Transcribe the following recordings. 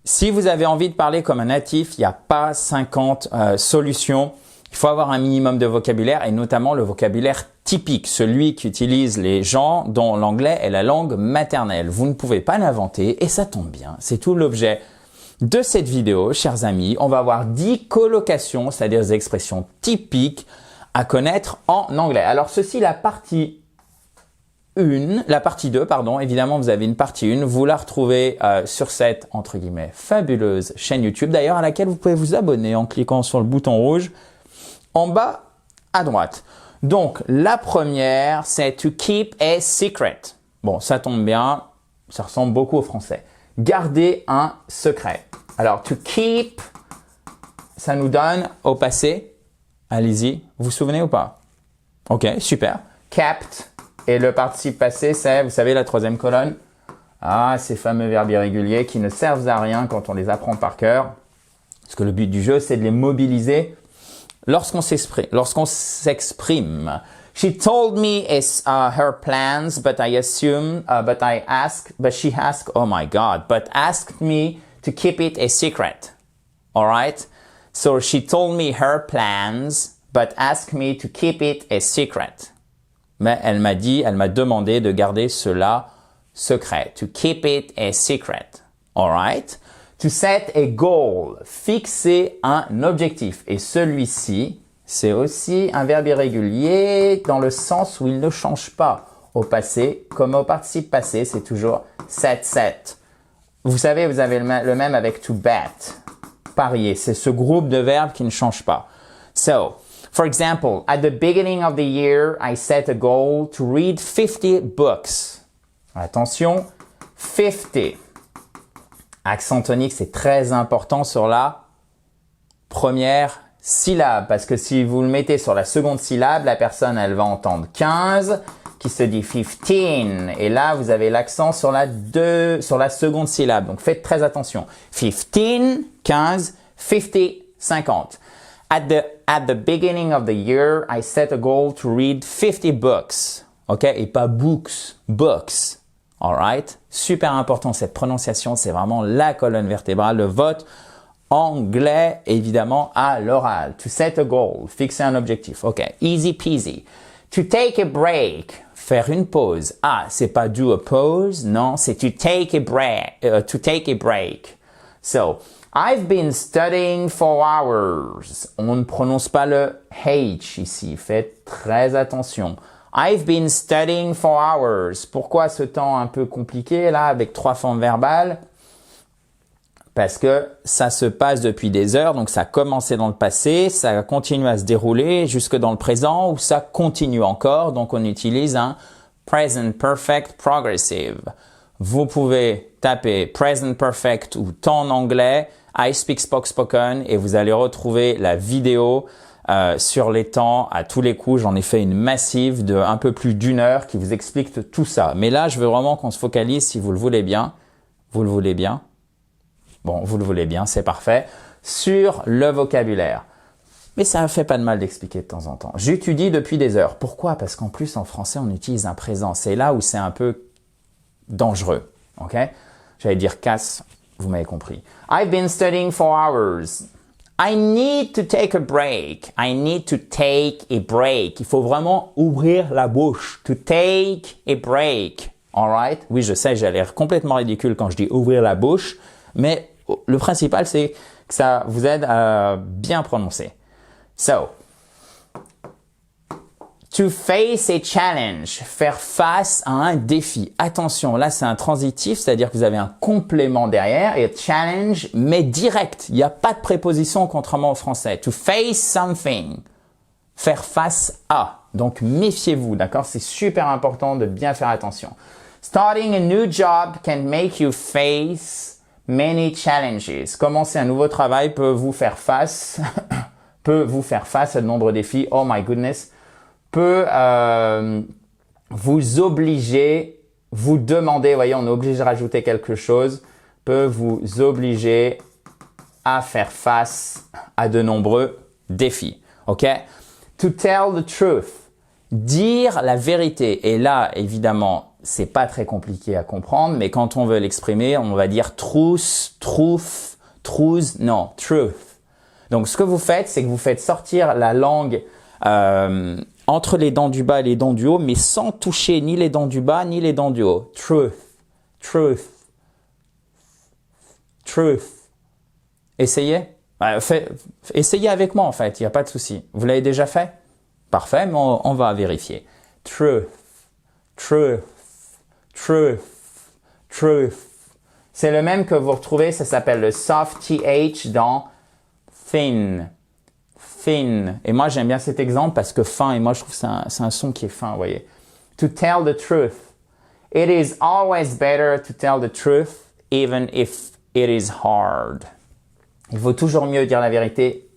Si vous avez envie de parler comme un natif, il n'y a pas 50 solutions. Il faut avoir un minimum de vocabulaire et notamment le vocabulaire typique, celui qu'utilisent les gens dont l'anglais est la langue maternelle. Vous ne pouvez pas l'inventer et ça tombe bien. C'est tout l'objet de cette vidéo, chers amis. On va avoir 10 colocations, c'est-à-dire des expressions typiques à connaître en anglais. Alors ceci, la partie 2, pardon. Évidemment, vous avez une partie 1. Vous la retrouvez sur cette, entre guillemets, fabuleuse chaîne YouTube, d'ailleurs, à laquelle vous pouvez vous abonner en cliquant sur le bouton rouge en bas à droite. Donc, la première, c'est to keep a secret. Bon, ça tombe bien, ça ressemble beaucoup au français. Garder un secret. Alors, to keep, ça nous donne au passé. Allez-y, vous vous souvenez ou pas? Ok, super. Kept. Et le participe passé, c'est, vous savez, la troisième colonne. Ah, ces fameux verbes irréguliers qui ne servent à rien quand on les apprend par cœur. Parce que le but du jeu, c'est de les mobiliser lorsqu'on s'exprime. She told me her plans, but she asked, oh my God, but asked me to keep it a secret. All right? So she told me her plans, but asked me to keep it a secret. Mais elle m'a demandé de garder cela secret. To keep it a secret. Alright? To set a goal. Fixer un objectif. Et celui-ci, c'est aussi un verbe irrégulier dans le sens où il ne change pas au passé. Comme au participe passé, c'est toujours set. Vous savez, vous avez le même avec to bet. Parier. C'est ce groupe de verbes qui ne change pas. So, for example, at the beginning of the year, I set a goal to read 50 books. Attention, 50. Accent tonique, c'est très important sur la première syllabe. Parce que si vous le mettez sur la seconde syllabe, la personne, elle va entendre 15, qui se dit 15. Et là, vous avez l'accent sur la seconde syllabe. Donc, faites très attention. 15, 15, 50, 50. At the beginning of the year, I set a goal to read 50 books. OK? Et pas books, books. All right? Super important, cette prononciation, c'est vraiment la colonne vertébrale de votre anglais, évidemment, à l'oral. To set a goal, fixer un objectif. OK. Easy peasy. To take a break, faire une pause. Ah, c'est pas do a pause, non, c'est to take a break. So, I've been studying for hours. On ne prononce pas le H ici. Faites très attention. I've been studying for hours. Pourquoi ce temps un peu compliqué là avec 3 formes verbales? Parce que ça se passe depuis des heures. Donc ça a commencé dans le passé, ça continue à se dérouler jusque dans le présent ou ça continue encore. Donc on utilise un present perfect progressive. Vous pouvez taper present perfect ou temps en anglais, I speak spoken et vous allez retrouver la vidéo sur les temps à tous les coups. J'en ai fait une massive de un peu plus d'1 heure qui vous explique tout ça. Mais là, je veux vraiment qu'on se focalise, si vous le voulez bien. Vous le voulez bien? Bon, vous le voulez bien, c'est parfait. Sur le vocabulaire. Mais ça ne fait pas de mal d'expliquer de temps en temps. J'étudie depuis des heures. Pourquoi? Parce qu'en plus, en français, on utilise un présent. C'est là où c'est un peu dangereux. OK? J'allais dire casse, vous m'avez compris. I've been studying for hours. I need to take a break. I need to take a break. Il faut vraiment ouvrir la bouche. To take a break. All right? Oui, je sais, j'ai l'air complètement ridicule quand je dis ouvrir la bouche, mais le principal, c'est que ça vous aide à bien prononcer. So, to face a challenge, faire face à un défi. Attention, là c'est un transitif, c'est-à-dire que vous avez un complément derrière et challenge, mais direct. Il n'y a pas de préposition contrairement au français. To face something, faire face à. Donc méfiez-vous, d'accord? C'est super important de bien faire attention. Starting a new job can make you face many challenges. Commencer un nouveau travail peut vous faire face, à de nombreux défis. Oh my goodness. Peut vous obliger, vous demander, voyez, on est obligé de rajouter quelque chose, peut vous obliger à faire face à de nombreux défis. OK? To tell the truth, dire la vérité. Et là, évidemment, c'est pas très compliqué à comprendre, mais quand on veut l'exprimer, on va dire truth. Donc, ce que vous faites, c'est que vous faites sortir la langue entre les dents du bas et les dents du haut, mais sans toucher ni les dents du bas ni les dents du haut. Truth. Essayez. Essayez avec moi, en fait, il n'y a pas de souci. Vous l'avez déjà fait? Parfait, mais on va vérifier. Truth. C'est le même que vous retrouvez, ça s'appelle le soft TH dans thin. Et moi, j'aime bien cet exemple parce que fin, et moi, je trouve que c'est un son qui est fin, vous voyez. To tell the truth. It is always better to tell the truth, even if it is hard. Il vaut toujours mieux dire la vérité,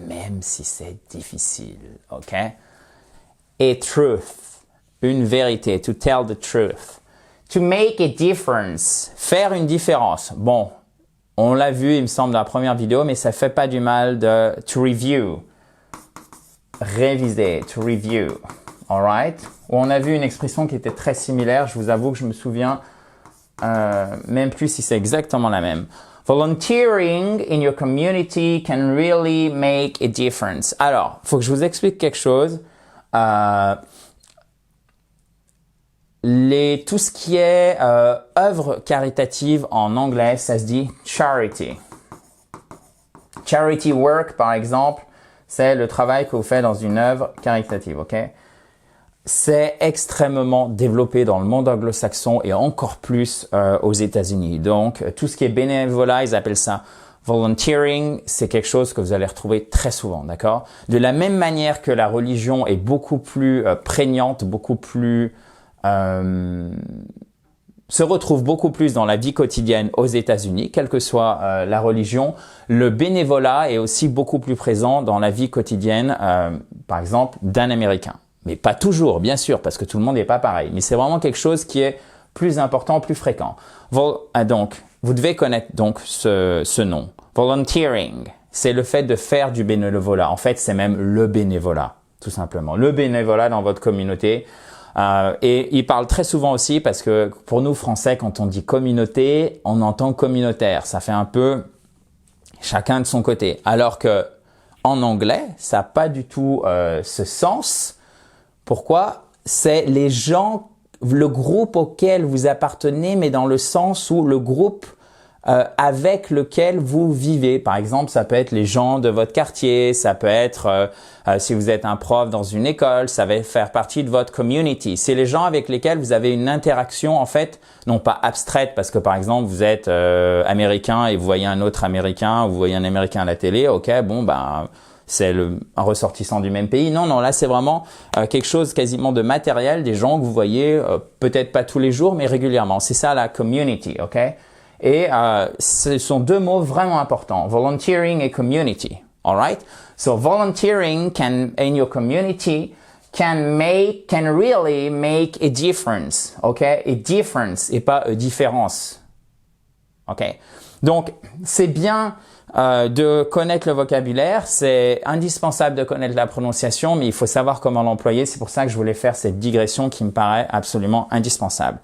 même si c'est difficile, ok? Et truth, une vérité, to tell the truth. To make a difference, faire une différence. Bon, on l'a vu, il me semble, dans la première vidéo, mais ça fait pas du mal de to review. Réviser, to review. Alright? On a vu une expression qui était très similaire. Je vous avoue que je me souviens même plus si c'est exactement la même. Volunteering in your community can really make a difference. Alors, il faut que je vous explique quelque chose. Tout ce qui est œuvre caritative en anglais, ça se dit charity. Charity work, par exemple, c'est le travail que vous faites dans une œuvre caritative, ok? C'est extrêmement développé dans le monde anglo-saxon et encore plus aux États-Unis. Donc, tout ce qui est bénévolat, ils appellent ça volunteering. C'est quelque chose que vous allez retrouver très souvent, d'accord? De la même manière que la religion est beaucoup plus prégnante, beaucoup plus se retrouve beaucoup plus dans la vie quotidienne aux États-Unis, quelle que soit la religion. Le bénévolat est aussi beaucoup plus présent dans la vie quotidienne, par exemple, d'un Américain. Mais pas toujours, bien sûr, parce que tout le monde n'est pas pareil. Mais c'est vraiment quelque chose qui est plus important, plus fréquent. Donc, vous devez connaître donc ce nom. Volunteering, c'est le fait de faire du bénévolat. En fait, c'est même le bénévolat, tout simplement. Le bénévolat dans votre communauté. Et il parle très souvent aussi parce que pour nous Français, quand on dit communauté, on entend communautaire. Ça fait un peu chacun de son côté. Alors que en anglais, ça n'a pas du tout ce sens. Pourquoi? C'est les gens, le groupe auquel vous appartenez, mais dans le sens où le groupe avec lequel vous vivez. Par exemple, ça peut être les gens de votre quartier, ça peut être si vous êtes un prof dans une école, ça va faire partie de votre community. C'est les gens avec lesquels vous avez une interaction en fait, non pas abstraite, parce que par exemple vous êtes américain et vous voyez un autre américain, vous voyez un américain à la télé, ok, bon ben c'est un ressortissant du même pays. Non, là c'est vraiment quelque chose quasiment de matériel, des gens que vous voyez peut-être pas tous les jours, mais régulièrement. C'est ça la community, ok? Et ce sont deux mots vraiment importants, volunteering et community. All right? So volunteering in your community can really make a difference. Okay? A difference et pas a différence. Okay? Donc, c'est bien de connaître le vocabulaire, c'est indispensable de connaître la prononciation, mais il faut savoir comment l'employer. C'est pour ça que je voulais faire cette digression qui me paraît absolument indispensable.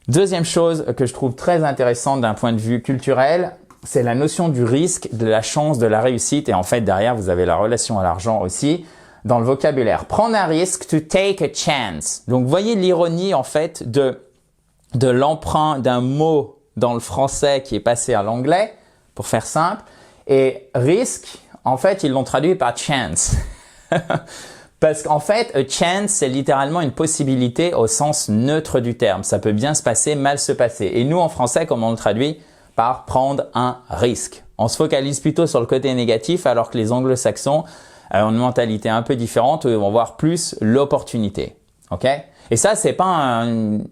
Deuxième chose que je trouve très intéressante d'un point de vue culturel, c'est la notion du risque, de la chance, de la réussite. Et en fait, derrière, vous avez la relation à l'argent aussi dans le vocabulaire. Prendre un risque, to take a chance. Donc, vous voyez l'ironie, en fait, de l'emprunt d'un mot dans le français qui est passé à l'anglais, pour faire simple. Et risque, en fait, ils l'ont traduit par chance. Parce qu'en fait, a chance, c'est littéralement une possibilité au sens neutre du terme. Ça peut bien se passer, mal se passer. Et nous, en français, comment on le traduit? Par prendre un risque. On se focalise plutôt sur le côté négatif, alors que les anglo-saxons ont une mentalité un peu différente où ils vont voir plus l'opportunité. Ok? Et ça, c'est pas une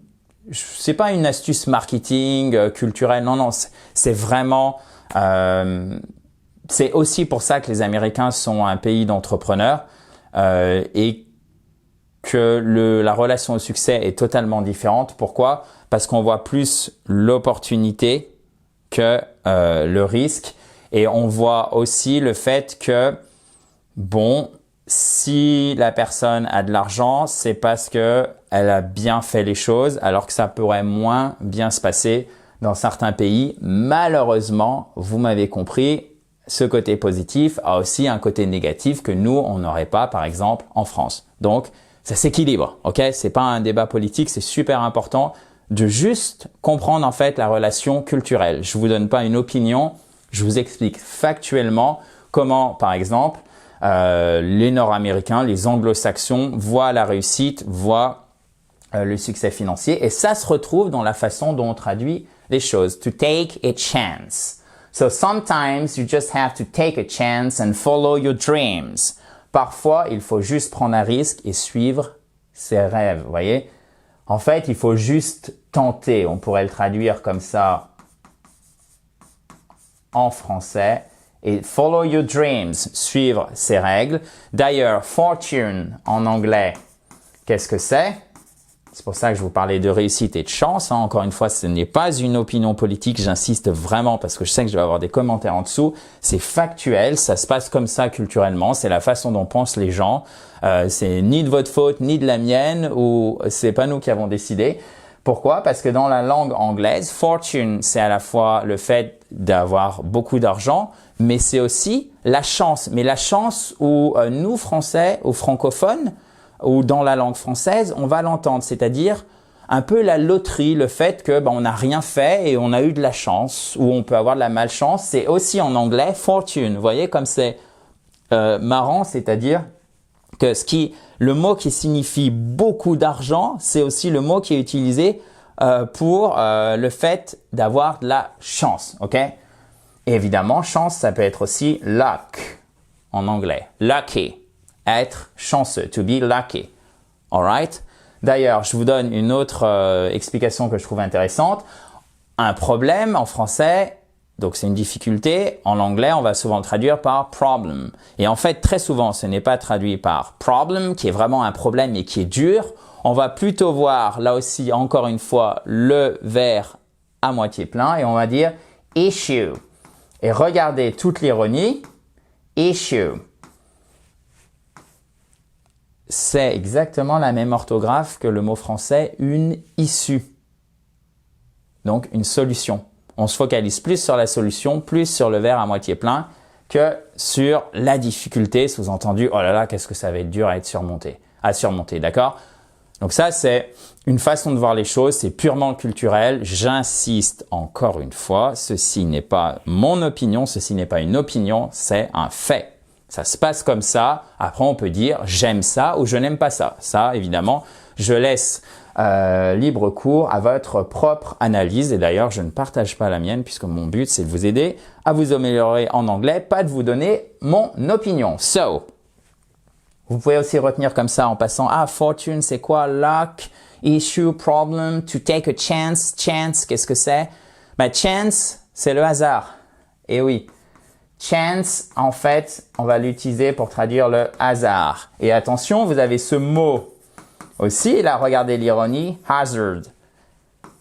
astuce marketing culturelle. Non, c'est vraiment, c'est aussi pour ça que les Américains sont un pays d'entrepreneurs. Et que la relation au succès est totalement différente. Pourquoi? Parce qu'on voit plus l'opportunité que le risque. Et on voit aussi le fait que, bon, si la personne a de l'argent, c'est parce que elle a bien fait les choses, alors que ça pourrait moins bien se passer dans certains pays. Malheureusement, vous m'avez compris, ce côté positif a aussi un côté négatif que nous, on n'aurait pas, par exemple, en France. Donc, ça s'équilibre, ok? C'est pas un débat politique, c'est super important de juste comprendre en fait la relation culturelle. Je vous donne pas une opinion, je vous explique factuellement comment, par exemple, les Nord-Américains, les Anglo-Saxons voient la réussite, voient le succès financier, et ça se retrouve dans la façon dont on traduit les choses. To take a chance. So sometimes you just have to take a chance and follow your dreams. Parfois, il faut juste prendre un risque et suivre ses rêves, vous voyez? En fait, il faut juste tenter. On pourrait le traduire comme ça en français. Et follow your dreams, suivre ses règles. D'ailleurs, fortune en anglais, qu'est-ce que c'est? C'est pour ça que je vous parlais de réussite et de chance. Encore une fois, ce n'est pas une opinion politique. J'insiste vraiment parce que je sais que je vais avoir des commentaires en dessous. C'est factuel, ça se passe comme ça culturellement. C'est la façon dont pensent les gens. C'est ni de votre faute, ni de la mienne, ou c'est pas nous qui avons décidé. Pourquoi? Parce que dans la langue anglaise, fortune, c'est à la fois le fait d'avoir beaucoup d'argent, mais c'est aussi la chance. Mais la chance où nous, Français ou francophones, ou dans la langue française, on va l'entendre, c'est-à-dire un peu la loterie, le fait que on n'a rien fait et on a eu de la chance, ou on peut avoir de la malchance. C'est aussi en anglais fortune. Vous voyez comme c'est marrant, c'est-à-dire que le mot qui signifie beaucoup d'argent, c'est aussi le mot qui est utilisé pour le fait d'avoir de la chance, ok? Et évidemment, chance, ça peut être aussi luck en anglais, lucky. Être chanceux, to be lucky. Alright? D'ailleurs, je vous donne une autre explication que je trouve intéressante. Un problème en français, donc c'est une difficulté. En anglais, on va souvent le traduire par problem. Et en fait, très souvent, ce n'est pas traduit par problem, qui est vraiment un problème et qui est dur. On va plutôt voir, là aussi, encore une fois, le verre à moitié plein et on va dire issue. Et regardez toute l'ironie. Issue. C'est exactement la même orthographe que le mot français une issue. Donc une solution. On se focalise plus sur la solution, plus sur le verre à moitié plein que sur la difficulté, sous-entendu, oh là là, qu'est-ce que ça va être dur à surmonter, d'accord? Donc ça, c'est une façon de voir les choses, c'est purement culturel. J'insiste encore une fois, ceci n'est pas mon opinion, ceci n'est pas une opinion, c'est un fait. Ça se passe comme ça. Après, on peut dire j'aime ça ou je n'aime pas ça. Ça, évidemment, je laisse libre cours à votre propre analyse. Et d'ailleurs, je ne partage pas la mienne puisque mon but, c'est de vous aider à vous améliorer en anglais, pas de vous donner mon opinion. So, vous pouvez aussi retenir comme ça en passant, fortune, c'est quoi? Luck, issue, problem, to take a chance. Chance, qu'est-ce que c'est? Chance, c'est le hasard. Et oui. Chance, en fait, on va l'utiliser pour traduire le hasard. Et attention, vous avez ce mot aussi, là, regardez l'ironie, hazard.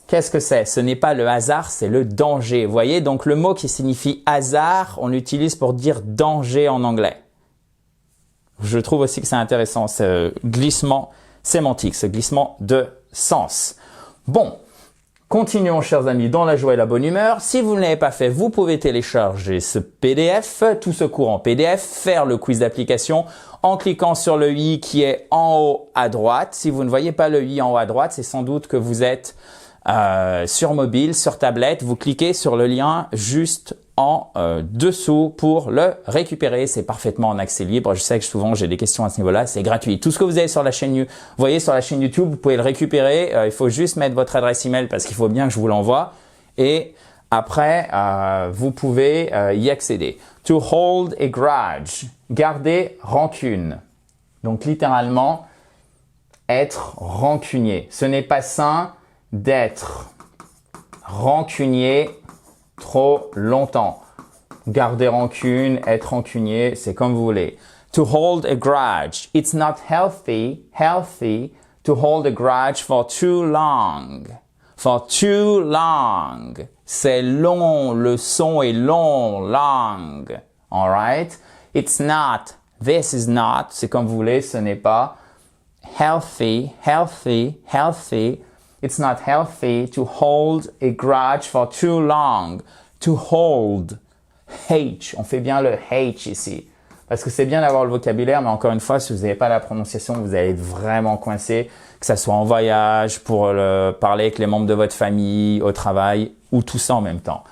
Qu'est-ce que c'est? Ce n'est pas le hasard, c'est le danger. Vous voyez, donc le mot qui signifie hasard, on l'utilise pour dire danger en anglais. Je trouve aussi que c'est intéressant, ce glissement sémantique, ce glissement de sens. Bon. Continuons, chers amis, dans la joie et la bonne humeur. Si vous ne l'avez pas fait, vous pouvez télécharger ce PDF, tout ce cours en PDF, faire le quiz d'application en cliquant sur le i qui est en haut à droite. Si vous ne voyez pas le i en haut à droite, c'est sans doute que vous êtes sur mobile, sur tablette. Vous cliquez sur le lien juste en dessous pour le récupérer. C'est parfaitement en accès libre. Je sais que souvent j'ai des questions à ce niveau-là. C'est gratuit. Tout ce que vous avez sur la chaîne, vous voyez sur la chaîne YouTube, vous pouvez le récupérer. Il faut juste mettre votre adresse email parce qu'il faut bien que je vous l'envoie. Et après, vous pouvez y accéder. To hold a grudge. Garder rancune. Donc littéralement, être rancunier. Ce n'est pas sain d'être rancunier trop longtemps. Garder rancune, être rancunier, c'est comme vous voulez. To hold a grudge. It's not healthy to hold a grudge for too long. For too long. C'est long, le son est long, long. Alright? It's not This is not, c'est comme vous voulez, ce n'est pas. Healthy. It's not healthy to hold a grudge for too long. To hold. H. On fait bien le H ici. Parce que c'est bien d'avoir le vocabulaire, mais encore une fois, si vous n'avez pas la prononciation, vous allez être vraiment coincé, que ça soit en voyage, pour parler avec les membres de votre famille, au travail, ou tout ça en même temps.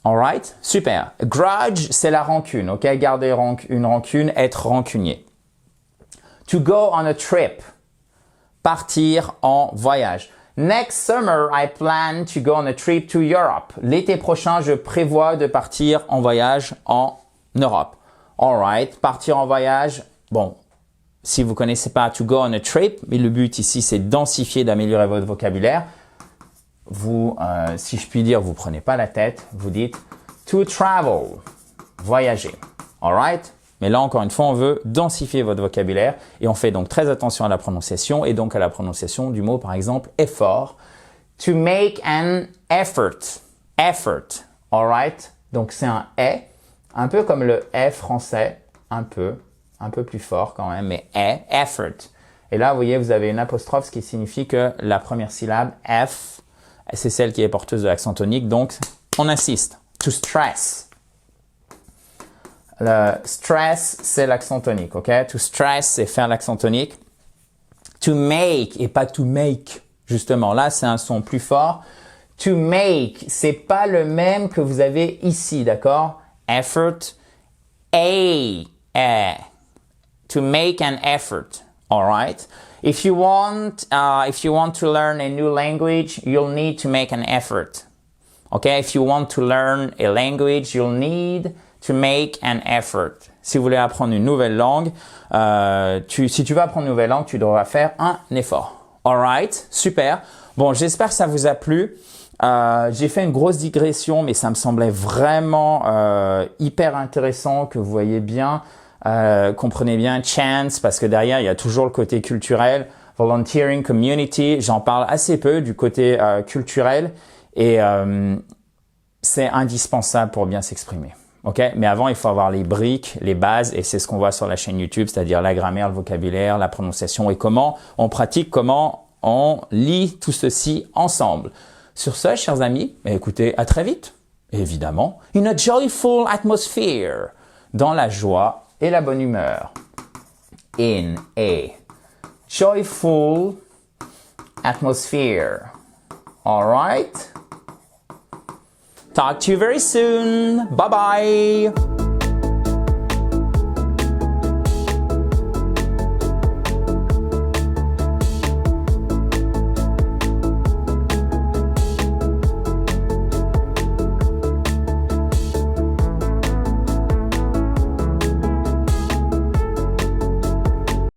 Alright? Super. Grudge, c'est la rancune, ok? Garder une rancune, être rancunier. To go on a trip. Partir en voyage. Next summer, I plan to go on a trip to Europe. L'été prochain, je prévois de partir en voyage en Europe. Alright, partir en voyage. Bon, si vous connaissez pas to go on a trip, mais le but ici, c'est de densifier, d'améliorer votre vocabulaire. Vous, si je puis dire, vous prenez pas la tête, vous dites to travel, voyager. Alright? Mais là, encore une fois, on veut densifier votre vocabulaire et on fait donc très attention à la prononciation et donc à la prononciation du mot, par exemple, effort. To make an effort. Effort. Alright? Donc, c'est un « est », un peu comme le « est » français, un peu plus fort quand même, mais « est », effort. Et là, vous voyez, vous avez une apostrophe, ce qui signifie que la première syllabe, F, c'est celle qui est porteuse de l'accent tonique, donc on insiste. To stress. Le stress, c'est l'accent tonique, ok? To stress, c'est faire l'accent tonique. To make, et pas to make, justement. Là, c'est un son plus fort. To make, c'est pas le même que vous avez ici, d'accord? Effort. To make an effort, alright? If you want to learn a new language, you'll need to make an effort. Okay? If you want to learn a language, you'll need to make an effort. Si vous voulez apprendre une nouvelle langue, si tu veux apprendre une nouvelle langue, tu devras faire un effort. Alright? Super. Bon, j'espère que ça vous a plu. J'ai fait une grosse digression, mais ça me semblait vraiment hyper intéressant que vous voyez bien, comprenez bien chance, parce que derrière, il y a toujours le côté culturel. Volunteering, community, j'en parle assez peu du côté culturel et c'est indispensable pour bien s'exprimer. Okay? Mais avant, il faut avoir les briques, les bases, et c'est ce qu'on voit sur la chaîne YouTube, c'est-à-dire la grammaire, le vocabulaire, la prononciation et comment on pratique, comment on lit tout ceci ensemble. Sur ce, chers amis, écoutez, à très vite, évidemment, in a joyful atmosphere, dans la joie et la bonne humeur. In a joyful atmosphere. All right? Talk to you very soon. Bye-bye.